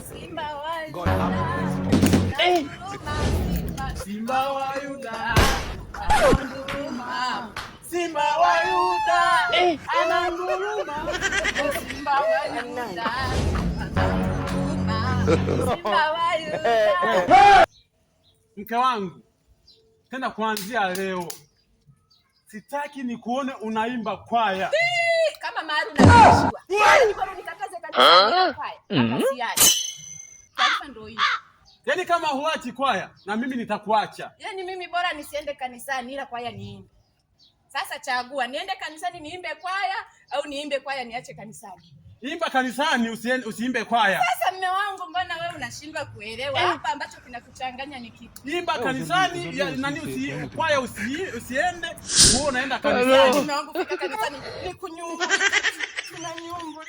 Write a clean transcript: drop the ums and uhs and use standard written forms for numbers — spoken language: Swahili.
Simba wa Yuda, ananguruma. Simba wa Yuda, ananguruma. Simba wa Yuda, ananguruma. Simba wa Yuda. Mke wangu, tena kuanzia leo sitaki nikuone unaimba kwaya. Kama Maru unashwa. Bora nikataze kabisa kwaya. Taarifa ndio hiyo. Yaani kama huachi kwaya na mimi nitakuacha. Yaani mimi bora nisiende kanisani ila kwaya niimbe. Sasa chagua, niende kanisani niimbe kwaya au niimbe kwaya niache kanisani? Imba kanisani, usiimbe kwaya. Sasa mume wangu, mbona wewe unashindwa kuelewa hapa ambacho kinakuchanganya ni kipi? Imba kanisani, nani kwaya usiende, wewe unaenda kanisani. Mume wangu, fika kanisani ni kunyumba. Kuna nyumba.